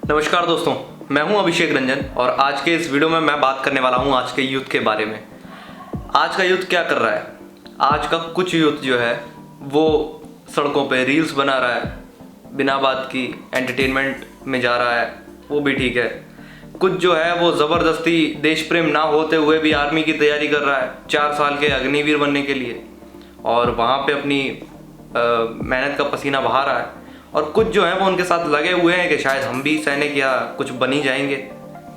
नमस्कार दोस्तों, मैं हूं अभिषेक रंजन और आज के इस वीडियो में मैं बात करने वाला हूं आज के यूथ के बारे में। आज का यूथ क्या कर रहा है? आज का कुछ यूथ जो है वो सड़कों पे रील्स बना रहा है, बिना बात की एंटरटेनमेंट में जा रहा है, वो भी ठीक है। कुछ जो है वो ज़बरदस्ती देश प्रेम ना होते हुए भी आर्मी की तैयारी कर रहा है 4 साल के अग्निवीर बनने के लिए, और वहाँ पे अपनी मेहनत का पसीना बहा रहा है। और कुछ जो है वो उनके साथ लगे हुए हैं कि शायद हम भी सैनिक या कुछ बन ही जाएंगे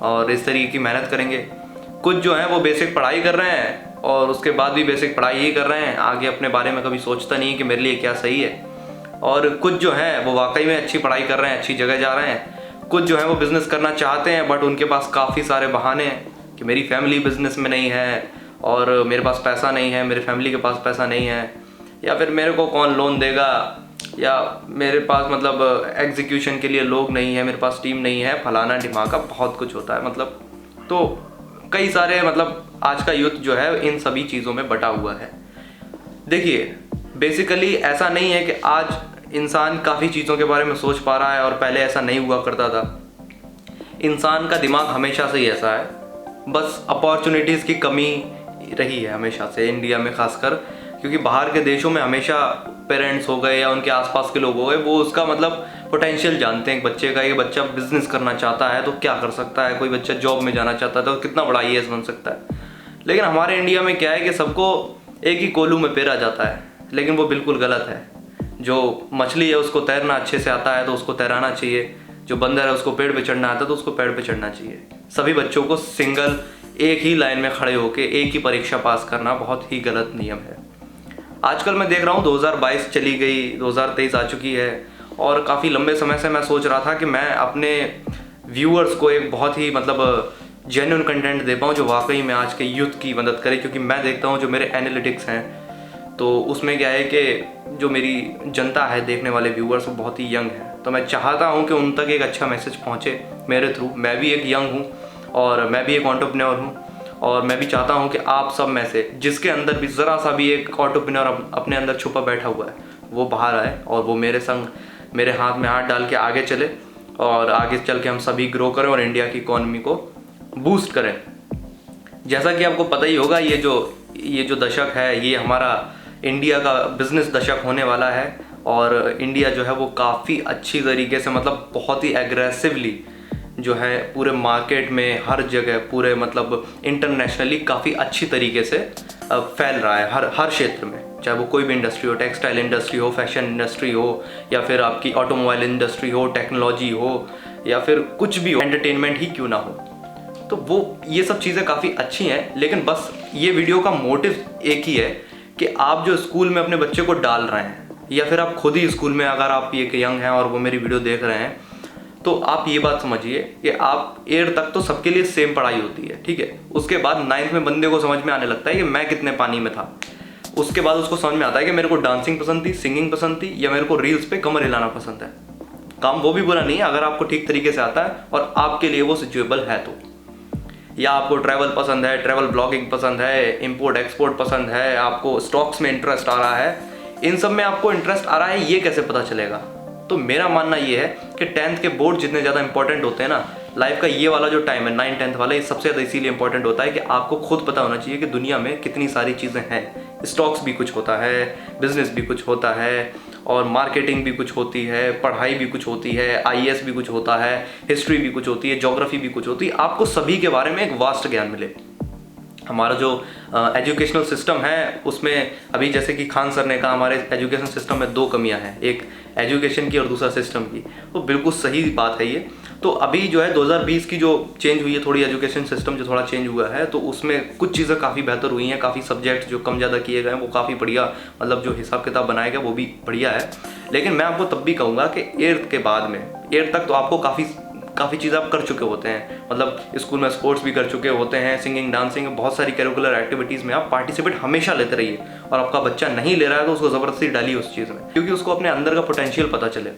और इस तरीके की मेहनत करेंगे। कुछ जो है वो बेसिक पढ़ाई कर रहे हैं और उसके बाद भी बेसिक पढ़ाई ही कर रहे हैं, आगे अपने बारे में कभी सोचता नहीं कि मेरे लिए क्या सही है। और कुछ जो है वो वाकई में अच्छी पढ़ाई कर रहे हैं, अच्छी जगह जा रहे हैं। कुछ जो है वो बिज़नेस करना चाहते हैं बट उनके पास काफ़ी सारे बहाने हैं कि मेरी फैमिली बिज़नेस में नहीं है और मेरे पास पैसा नहीं है, मेरे फैमिली के पास पैसा नहीं है, या फिर मेरे को कौन लोन देगा, या मेरे पास मतलब एग्जीक्यूशन के लिए लोग नहीं है, मेरे पास टीम नहीं है, फलाना ढिमाका बहुत कुछ होता है। मतलब तो कई सारे मतलब आज का यूथ जो है इन सभी चीज़ों में बटा हुआ है। देखिए, बेसिकली ऐसा नहीं है कि आज इंसान काफ़ी चीज़ों के बारे में सोच पा रहा है और पहले ऐसा नहीं हुआ करता था। इंसान का दिमाग हमेशा से ही ऐसा है, बस अपॉर्चुनिटीज़ की कमी रही है हमेशा से इंडिया में खासकर, क्योंकि बाहर के देशों में हमेशा पेरेंट्स हो गए या उनके आसपास के लोग हो गए, वो उसका मतलब पोटेंशियल जानते हैं बच्चे का। ये बच्चा बिजनेस करना चाहता है तो क्या कर सकता है, कोई बच्चा जॉब में जाना चाहता है तो कितना बड़ा आईएएस बन सकता है। लेकिन हमारे इंडिया में क्या है कि सबको एक ही कोलू में पेरा जाता है, लेकिन वो बिल्कुल गलत है। जो मछली है उसको तैरना अच्छे से आता है तो उसको तैराना चाहिए, जो बंदर है उसको पेड़ पे चढ़ना आता है तो उसको पेड़ पे चढ़ना चाहिए। सभी बच्चों को सिंगल एक ही लाइन में खड़े होकर एक ही परीक्षा पास करना बहुत ही गलत नियम है। आजकल मैं देख रहा हूँ 2022 चली गई, 2023 आ चुकी है और काफ़ी लंबे समय से मैं सोच रहा था कि मैं अपने व्यूअर्स को एक बहुत ही मतलब जेन्युइन कंटेंट दे पाऊँ जो वाकई में आज के यूथ की मदद करे। क्योंकि मैं देखता हूँ जो मेरे एनालिटिक्स हैं तो उसमें क्या है कि जो मेरी जनता है, देखने वाले व्यूअर्स, वो बहुत ही यंग है। तो मैं चाहता हूँ कि उन तक एक अच्छा मैसेज पहुँचे मेरे थ्रू। मैं भी एक यंग हूँ और मैं भी एक एंटरप्रेन्योर हूँ और मैं भी चाहता हूँ कि आप सब में से जिसके अंदर भी ज़रा सा भी एक एंटरप्रेन्योर अपने अंदर छुपा बैठा हुआ है वो बाहर आए और वो मेरे संग मेरे हाथ में हाथ डाल के आगे चले और आगे चल के हम सभी ग्रो करें और इंडिया की इकोनॉमी को बूस्ट करें। जैसा कि आपको पता ही होगा, ये जो दशक है ये हमारा इंडिया का बिजनेस दशक होने वाला है और इंडिया जो है वो काफ़ी अच्छी तरीके से मतलब बहुत ही एग्रेसिवली जो है पूरे मार्केट में हर जगह पूरे मतलब इंटरनेशनली काफ़ी अच्छी तरीके से फैल रहा है हर क्षेत्र में, चाहे वो कोई भी इंडस्ट्री हो, टेक्सटाइल इंडस्ट्री हो, फैशन इंडस्ट्री हो, या फिर आपकी ऑटोमोबाइल इंडस्ट्री हो, टेक्नोलॉजी हो, या फिर कुछ भी हो, एंटरटेनमेंट ही क्यों ना हो। तो वो ये सब चीज़ें काफ़ी अच्छी हैं। लेकिन बस ये वीडियो का मोटिव एक ही है कि आप जो स्कूल में अपने बच्चे को डाल रहे हैं या फिर आप खुद ही स्कूल में अगर आप एक यंग हैं और वो मेरी वीडियो देख रहे हैं तो आप ये बात समझिए कि आप 8 तक तो सबके लिए सेम पढ़ाई होती है, ठीक है। उसके बाद 9th में बंदे को समझ में आने लगता है कि मैं कितने पानी में था। उसके बाद उसको समझ में आता है कि मेरे को डांसिंग पसंद थी, सिंगिंग पसंद थी, या मेरे को रील्स पे कमर हिलाना पसंद है। काम वो भी बुरा नहीं है अगर आपको ठीक तरीके से आता है और आपके लिए वो सिचुएबल है तो। या आपको ट्रैवल पसंद है, ट्रैवल ब्लॉगिंग पसंद है, इम्पोर्ट एक्सपोर्ट पसंद है, आपको स्टॉक्स में इंटरेस्ट आ रहा है, इन सब में आपको इंटरेस्ट आ रहा है, ये कैसे पता चलेगा? तो मेरा मानना ये है कि 10th के बोर्ड जितने ज़्यादा इंपॉर्टेंट होते हैं ना, लाइफ का ये वाला जो टाइम है 9th 10th वाला, ये सबसे ज़्यादा इसीलिए इंपॉर्टेंट होता है कि आपको खुद पता होना चाहिए कि दुनिया में कितनी सारी चीज़ें हैं। स्टॉक्स भी कुछ होता है, बिजनेस भी कुछ होता है, और मार्केटिंग भी कुछ होती है, पढ़ाई भी कुछ होती है, आईएएस भी कुछ होता है, हिस्ट्री भी कुछ होती है, ज्योग्राफी भी कुछ होती है। आपको सभी के बारे में एक वास्ट ज्ञान मिले। हमारा जो एजुकेशनल सिस्टम है उसमें अभी जैसे कि खान सर ने कहा, हमारे एजुकेशन सिस्टम में 2 कमियां हैं, एक एजुकेशन की और दूसरा सिस्टम की। तो बिल्कुल सही बात है ये। तो अभी जो है 2020 की जो चेंज हुई है थोड़ी, एजुकेशन सिस्टम जो थोड़ा चेंज हुआ है, तो उसमें कुछ चीज़ें काफ़ी बेहतर हुई हैं। काफ़ी सब्जेक्ट जो कम ज़्यादा किए गए हैं वो काफ़ी बढ़िया, मतलब जो हिसाब किताब बनाया गया वो भी बढ़िया है। लेकिन मैं आपको तब भी कहूँगा कि 8th के बाद में, 8th तक तो आपको काफ़ी चीज़ें आप कर चुके होते हैं, मतलब स्कूल में स्पोर्ट्स भी कर चुके होते हैं, सिंगिंग, डांसिंग, बहुत सारी करिकुलर एक्टिविटीज़ में आप पार्टिसिपेट हमेशा लेते रहिए। और आपका बच्चा नहीं ले रहा है तो उसको ज़बरदस्ती डालिए उस चीज़ में, क्योंकि उसको अपने अंदर का पोटेंशियल पता चले।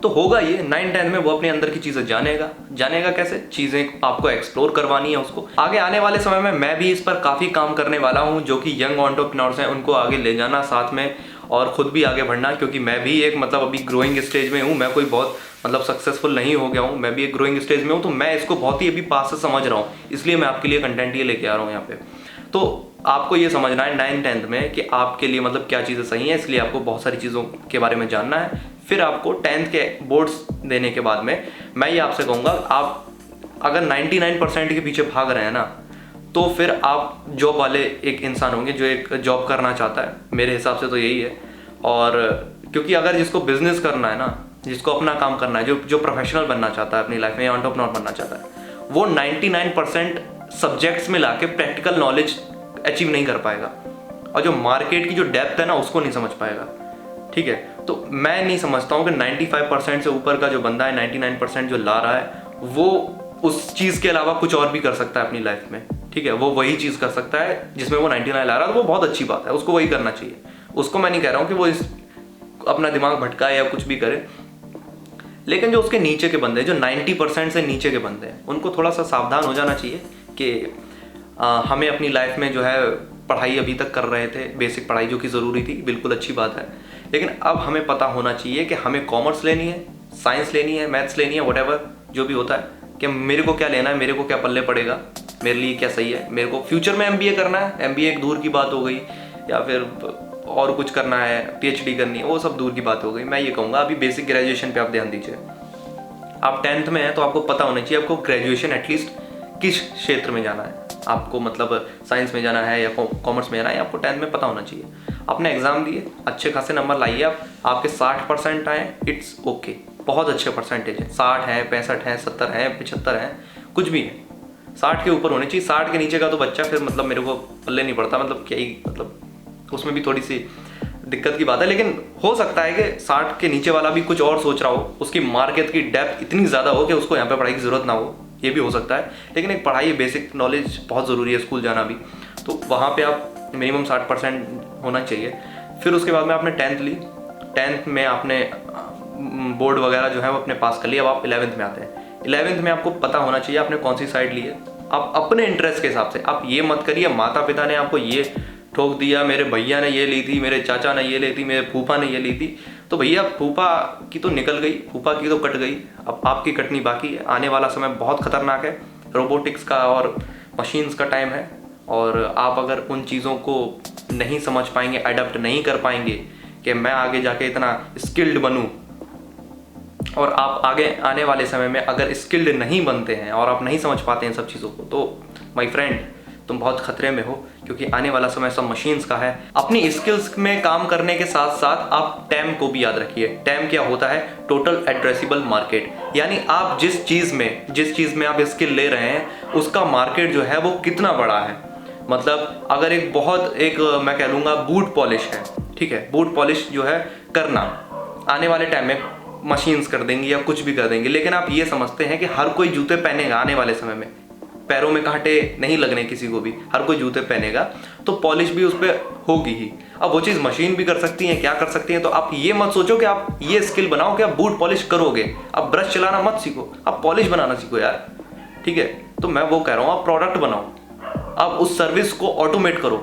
तो होगा ये 9th 10th में वो अपने अंदर की चीज़ें जानेगा कैसे, चीज़ें आपको एक्सप्लोर करवानी है उसको। आगे आने वाले समय में मैं भी इस पर काफ़ी काम करने वाला हूँ, जो कि यंग एंटरप्रेन्योर्स हैं उनको आगे ले जाना साथ में, और ख़ुद भी आगे बढ़ना, क्योंकि मैं भी एक मतलब अभी ग्रोइंग स्टेज में हूँ। मैं कोई बहुत मतलब सक्सेसफुल नहीं हो गया हूँ, मैं भी एक ग्रोइंग स्टेज में हूँ, तो मैं इसको बहुत ही अभी पास से समझ रहा हूँ, इसलिए मैं आपके लिए कंटेंट ये लेके आ रहा हूँ यहाँ पे। तो आपको ये समझना है 9th-10th में कि आपके लिए मतलब क्या चीज़ें सही हैं, इसलिए आपको बहुत सारी चीज़ों के बारे में जानना है। फिर आपको 10th के बोर्ड्स देने के बाद में मैं ये आपसे कहूँगा, आप अगर 99% के पीछे भाग रहे हैं ना, तो फिर आप जॉब वाले एक इंसान होंगे जो एक जॉब करना चाहता है, मेरे हिसाब से तो यही है। और क्योंकि अगर जिसको बिजनेस करना है ना, जिसको अपना काम करना है, जो प्रोफेशनल बनना चाहता है अपनी लाइफ में या एंटरप्रेन्योर बनना चाहता है, वो 99% सब्जेक्ट्स में लाके प्रैक्टिकल नॉलेज अचीव नहीं कर पाएगा, और जो मार्केट की जो डेप्थ है ना उसको नहीं समझ पाएगा। ठीक है, तो मैं नहीं समझता हूँ कि 95% से ऊपर का जो बंदा है, 99% जो ला रहा है, वो उस चीज़ के अलावा कुछ और भी कर सकता है अपनी लाइफ में। ठीक है, वो वही चीज़ कर सकता है जिसमें वो 99 ला रहा है, तो वो बहुत अच्छी बात है, उसको वही करना चाहिए। उसको मैं नहीं कह रहा हूँ कि वो अपना दिमाग भटकाए या कुछ भी करे, लेकिन जो उसके नीचे के बंदे हैं, जो 90% से नीचे के बंदे हैं, उनको थोड़ा सा सावधान हो जाना चाहिए कि हमें अपनी लाइफ में जो है पढ़ाई अभी तक कर रहे थे, बेसिक पढ़ाई जो कि ज़रूरी थी, बिल्कुल अच्छी बात है, लेकिन अब हमें पता होना चाहिए कि हमें कॉमर्स लेनी है, साइंस लेनी है, मैथ्स लेनी है, व्हाटएवर जो भी होता है, कि मेरे को क्या लेना है, मेरे को क्या पल्ले पड़ेगा, मेरे लिए क्या सही है। मेरे को फ्यूचर में MBA करना है, MBA एक दूर की बात हो गई, या फिर और कुछ करना है, PhD करनी है, वो सब दूर की बात हो गई। मैं ये कहूँगा अभी बेसिक ग्रेजुएशन पे आप ध्यान दीजिए। आप 10th में हैं तो आपको पता होना चाहिए आपको ग्रेजुएशन एटलीस्ट किस क्षेत्र में जाना है, आपको मतलब साइंस में जाना है या कॉमर्स में जाना है, आपको 10th में पता होना चाहिए। आपने एग्ज़ाम दिए, अच्छे खासे नंबर लाइए, आपके 60% आए, इट्स ओके, बहुत अच्छे परसेंटेज है, 60 है, 65 है, 70 है, 75 है, कुछ भी है, 60 के ऊपर होने चाहिए। 60 के नीचे का तो बच्चा फिर मतलब मेरे को पल्ले नहीं पड़ता, मतलब क्या ही, मतलब उसमें भी थोड़ी सी दिक्कत की बात है। लेकिन हो सकता है कि 60 के नीचे वाला भी कुछ और सोच रहा हो, उसकी मार्केट की डेप्थ इतनी ज़्यादा हो कि उसको यहाँ पे पढ़ाई की ज़रूरत ना हो, ये भी हो सकता है। लेकिन एक पढ़ाई, बेसिक नॉलेज बहुत ज़रूरी है, स्कूल जाना भी, तो वहाँ पे आप मिनिमम 60% होना चाहिए। फिर उसके बाद में आपने 10th ली, 10th में आपने बोर्ड वगैरह जो है वो अपने पास कर लिया। अब आप 11th में आते हैं। 11th में आपको पता होना चाहिए आपने कौन सी साइड ली है। आप अपने इंटरेस्ट के हिसाब से, आप ये मत करिए माता पिता ने आपको ये ठोक दिया, मेरे भैया ने ये ली थी, मेरे चाचा ने ये ली थी, मेरे फूफा ने ये ली थी, तो भैया फूफा की तो निकल गई, फूफा की तो कट गई, अब आपकी कटनी बाकी है। आने वाला समय बहुत खतरनाक है, रोबोटिक्स का और मशीन्स का टाइम है, और आप अगर उन चीज़ों को नहीं समझ पाएंगे, अडप्ट नहीं कर पाएंगे कि मैं आगे जाके इतना स्किल्ड बनूं, और आप आगे आने वाले समय में अगर स्किल्ड नहीं बनते हैं और आप नहीं समझ पाते हैं सब चीज़ों को, तो माय फ्रेंड तुम बहुत खतरे में हो, क्योंकि आने वाला समय सब मशीन्स का है। अपनी स्किल्स में काम करने के साथ साथ आप टैम को भी याद रखिए। टैम क्या होता है? टोटल एड्रेसेबल मार्केट, यानी आप जिस चीज़ में आप स्किल ले रहे हैं उसका मार्केट जो है वो कितना बड़ा है। मतलब अगर मैं कह लूँगा बूट पॉलिश है, ठीक है, बूट पॉलिश जो है करना आने वाले टाइम में मशीन्स कर देंगी या कुछ भी कर देंगे, लेकिन आप ये समझते हैं कि हर कोई जूते पहनेगा आने वाले समय में, पैरों में कांटे नहीं लगने किसी को भी, हर कोई जूते पहनेगा, तो पॉलिश भी उस पर होगी ही। अब वो चीज़ मशीन भी कर सकती है, क्या कर सकती है, तो आप ये मत सोचो कि आप ये स्किल बनाओ कि आप बूट पॉलिश करोगे, आप ब्रश चलाना मत सीखो, आप पॉलिश बनाना सीखो यार, ठीक है। तो मैं वो कह रहा हूँ आप प्रोडक्ट बनाओ, आप उस सर्विस को ऑटोमेट करो,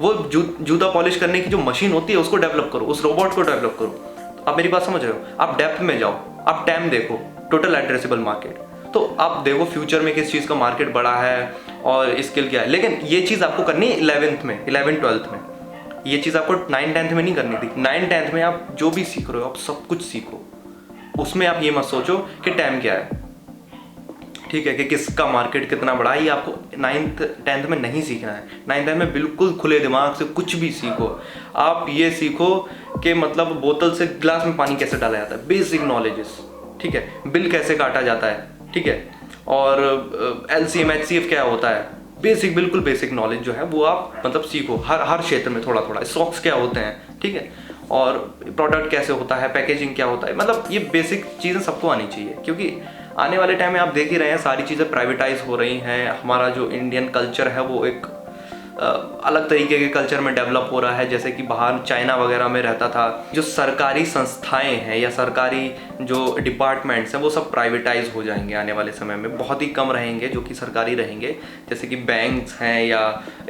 वो जूता पॉलिश करने की जो मशीन होती है उसको डेवलप करो, उस रोबोट को डेवलप करो। आप मेरी बात समझ रहे हो? आप डेप्थ में जाओ, आप टाइम देखो, टोटल एड्रेसेबल मार्केट, तो आप देखो फ्यूचर में किस चीज़ का मार्केट बड़ा है और स्किल क्या है। लेकिन ये चीज़ आपको करनी है 11th में, 11th-12th में, ये चीज़ आपको 9th-10th में नहीं करनी थी। 9th-10th में आप जो भी सीख रहे हो आप सब कुछ सीखो, उसमें आप ये मत सोचो कि टाइम क्या है, ठीक है, कि किसका मार्केट कितना बड़ा है, ये आपको 9th-10th में नहीं सीखना है। 9th-10th में बिल्कुल खुले दिमाग से कुछ भी सीखो। आप ये सीखो कि मतलब बोतल से गिलास में पानी कैसे डाला जाता है, बेसिक नॉलेजेस, ठीक है, बिल कैसे काटा जाता है, ठीक है, और LCM HCF क्या होता है, बेसिक, बिल्कुल बेसिक नॉलेज जो है वो आप मतलब सीखो हर क्षेत्र में थोड़ा थोड़ा। स्टॉक्स क्या होते हैं, ठीक है, और प्रोडक्ट कैसे होता है, पैकेजिंग क्या होता है, मतलब ये बेसिक चीज़ें सबको आनी चाहिए, क्योंकि आने वाले टाइम में आप देख ही रहे हैं सारी चीज़ें प्राइवेटाइज हो रही हैं। हमारा जो इंडियन कल्चर है वो एक अलग तरीके के कल्चर में डेवलप हो रहा है, जैसे कि बाहर चाइना वगैरह में रहता था। जो सरकारी संस्थाएं हैं या सरकारी जो डिपार्टमेंट्स हैं वो सब प्राइवेटाइज हो जाएंगे आने वाले समय में, बहुत ही कम रहेंगे जो कि सरकारी रहेंगे, जैसे कि बैंक्स हैं या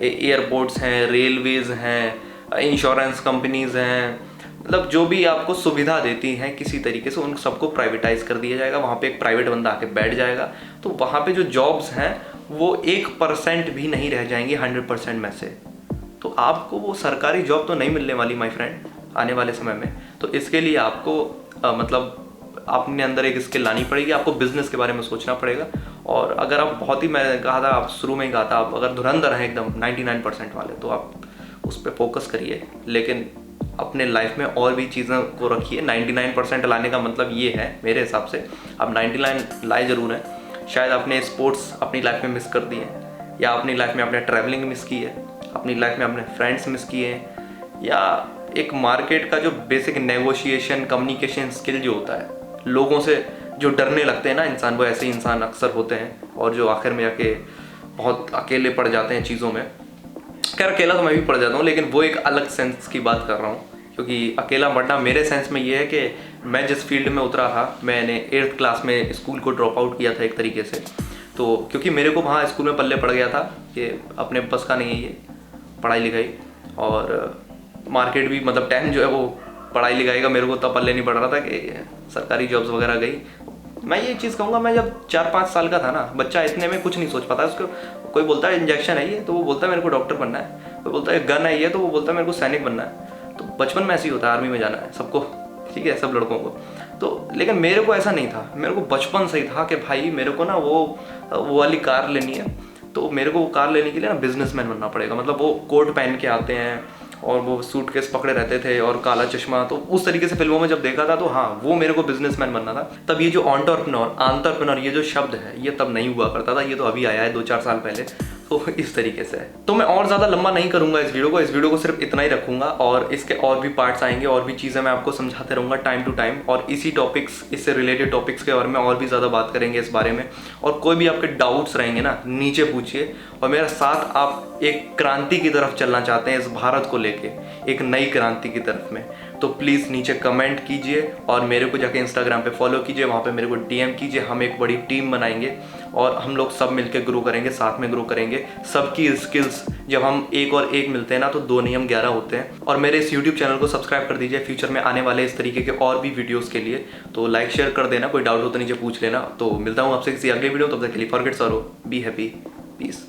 एयरपोर्ट्स हैं, रेलवेज़ हैं, इंश्योरेंस कंपनीज़ हैं, मतलब जो भी आपको सुविधा देती हैं किसी तरीके से, उन सबको प्राइवेटाइज कर दिया जाएगा। वहाँ पे एक प्राइवेट बंदा आके बैठ जाएगा, तो वहाँ पे जो जॉब्स हैं वो 1% भी नहीं रह जाएंगी 100% में से। तो आपको वो सरकारी जॉब तो नहीं मिलने वाली माय फ्रेंड आने वाले समय में। तो इसके लिए आपको मतलब अपने अंदर एक स्किल लानी पड़ेगी, आपको बिजनेस के बारे में सोचना पड़ेगा। और अगर आप बहुत ही, मैं कहा था, आप शुरू में ही कहा था, आप अगर धुरंधर हैं एकदम 99% वाले, तो आप उस पर फोकस करिए। लेकिन अपने लाइफ में और भी चीज़ों को रखिए। 99% लाने का मतलब ये है मेरे हिसाब से, आप 99 लाए ज़रूर हैं। शायद आपने स्पोर्ट्स अपनी लाइफ में मिस कर दिए हैं, या अपनी लाइफ में आपने ट्रैवलिंग मिस की है, अपनी लाइफ में आपने फ्रेंड्स मिस किए हैं, या एक मार्केट का जो बेसिक नेगोशिएशन कम्युनिकेशन स्किल जो होता है, लोगों से जो डरने लगते हैं ना इंसान, वो ऐसे इंसान अक्सर होते हैं और जो आखिर में जाके बहुत अकेले पड़ जाते हैं चीज़ों में। खैर अकेला तो मैं भी पड़ जाता हूँ, लेकिन वो एक अलग सेंस की बात कर रहा हूँ, क्योंकि अकेला पढ़ना मेरे सेंस में ये है कि मैं जिस फील्ड में उतरा था, मैंने 8th क्लास में स्कूल को ड्रॉप आउट किया था एक तरीके से। तो क्योंकि मेरे को वहाँ स्कूल में पल्ले पड़ गया था कि अपने बस का नहीं है ये पढ़ाई लिखाई, और मार्केट भी मतलब टाइम जो है वो पढ़ाई लिखाई का मेरे को तब पल्ले नहीं पड़ रहा था कि सरकारी जॉब्स वगैरह गई। मैं ये चीज़ कहूँगा, मैं जब 4-5 साल का था ना, बच्चा इतने में कुछ नहीं सोच पाता। उसको कोई बोलता है इंजेक्शन है ये, तो वो बोलता है मेरे को डॉक्टर बनना है। कोई बोलता है गन है ये, तो वो बोलता है मेरे को सैनिक बनना है। तो बचपन में ऐसे ही होता है, आर्मी में जाना है सबको, ठीक है, सब लड़कों को। तो लेकिन मेरे को ऐसा नहीं था, मेरे को बचपन से ही था कि भाई मेरे को ना वो वाली कार लेनी है। तो मेरे को वो कार लेने के लिए ना बिजनेसमैन बनना पड़ेगा। मतलब वो कोट पहन के आते हैं और वो सूटकेस पकड़े रहते थे और काला चश्मा, तो उस तरीके से फिल्मों में जब देखा था, तो हाँ वो मेरे को बिजनेसमैन बनना था। तब ये जो एंटरप्रेन्योर ये जो शब्द है ये तब नहीं हुआ करता था, ये तो अभी आया है 2-4 साल पहले। तो इस तरीके से है। तो मैं और ज़्यादा लंबा नहीं करूँगा इस वीडियो को सिर्फ इतना ही रखूँगा, और इसके और भी पार्ट्स आएंगे, और भी चीज़ें मैं आपको समझाते रहूँगा टाइम टू टाइम, और इसी टॉपिक्स, इससे रिलेटेड टॉपिक्स के बारे में और भी ज़्यादा बात करेंगे इस बारे में। और कोई भी आपके डाउट्स रहेंगे ना, नीचे पूछिए। और मेरा साथ आप एक क्रांति की तरफ चलना चाहते हैं इस भारत को लेके, एक नई क्रांति की तरफ में, तो प्लीज़ नीचे कमेंट कीजिए और मेरे को जाके इंस्टाग्राम पे फॉलो कीजिए, वहाँ पे मेरे को DM कीजिए। हम एक बड़ी टीम बनाएंगे और हम लोग सब मिलकर ग्रो करेंगे, साथ में ग्रो करेंगे। सबकी स्किल्स जब हम एक और एक मिलते हैं ना, तो 2 नहीं हम 11 होते हैं। और मेरे इस YouTube चैनल को सब्सक्राइब कर दीजिए फ्यूचर में आने वाले इस तरीके के और भी वीडियोज़ के लिए। तो लाइक शेयर कर देना, कोई डाउट हो तो नीचे पूछ लेना। तो मिलता हूँ आपसे किसी अगले वीडियो, तब तक के लिए फॉरगेट सरो, बी हैप्पी, पीस।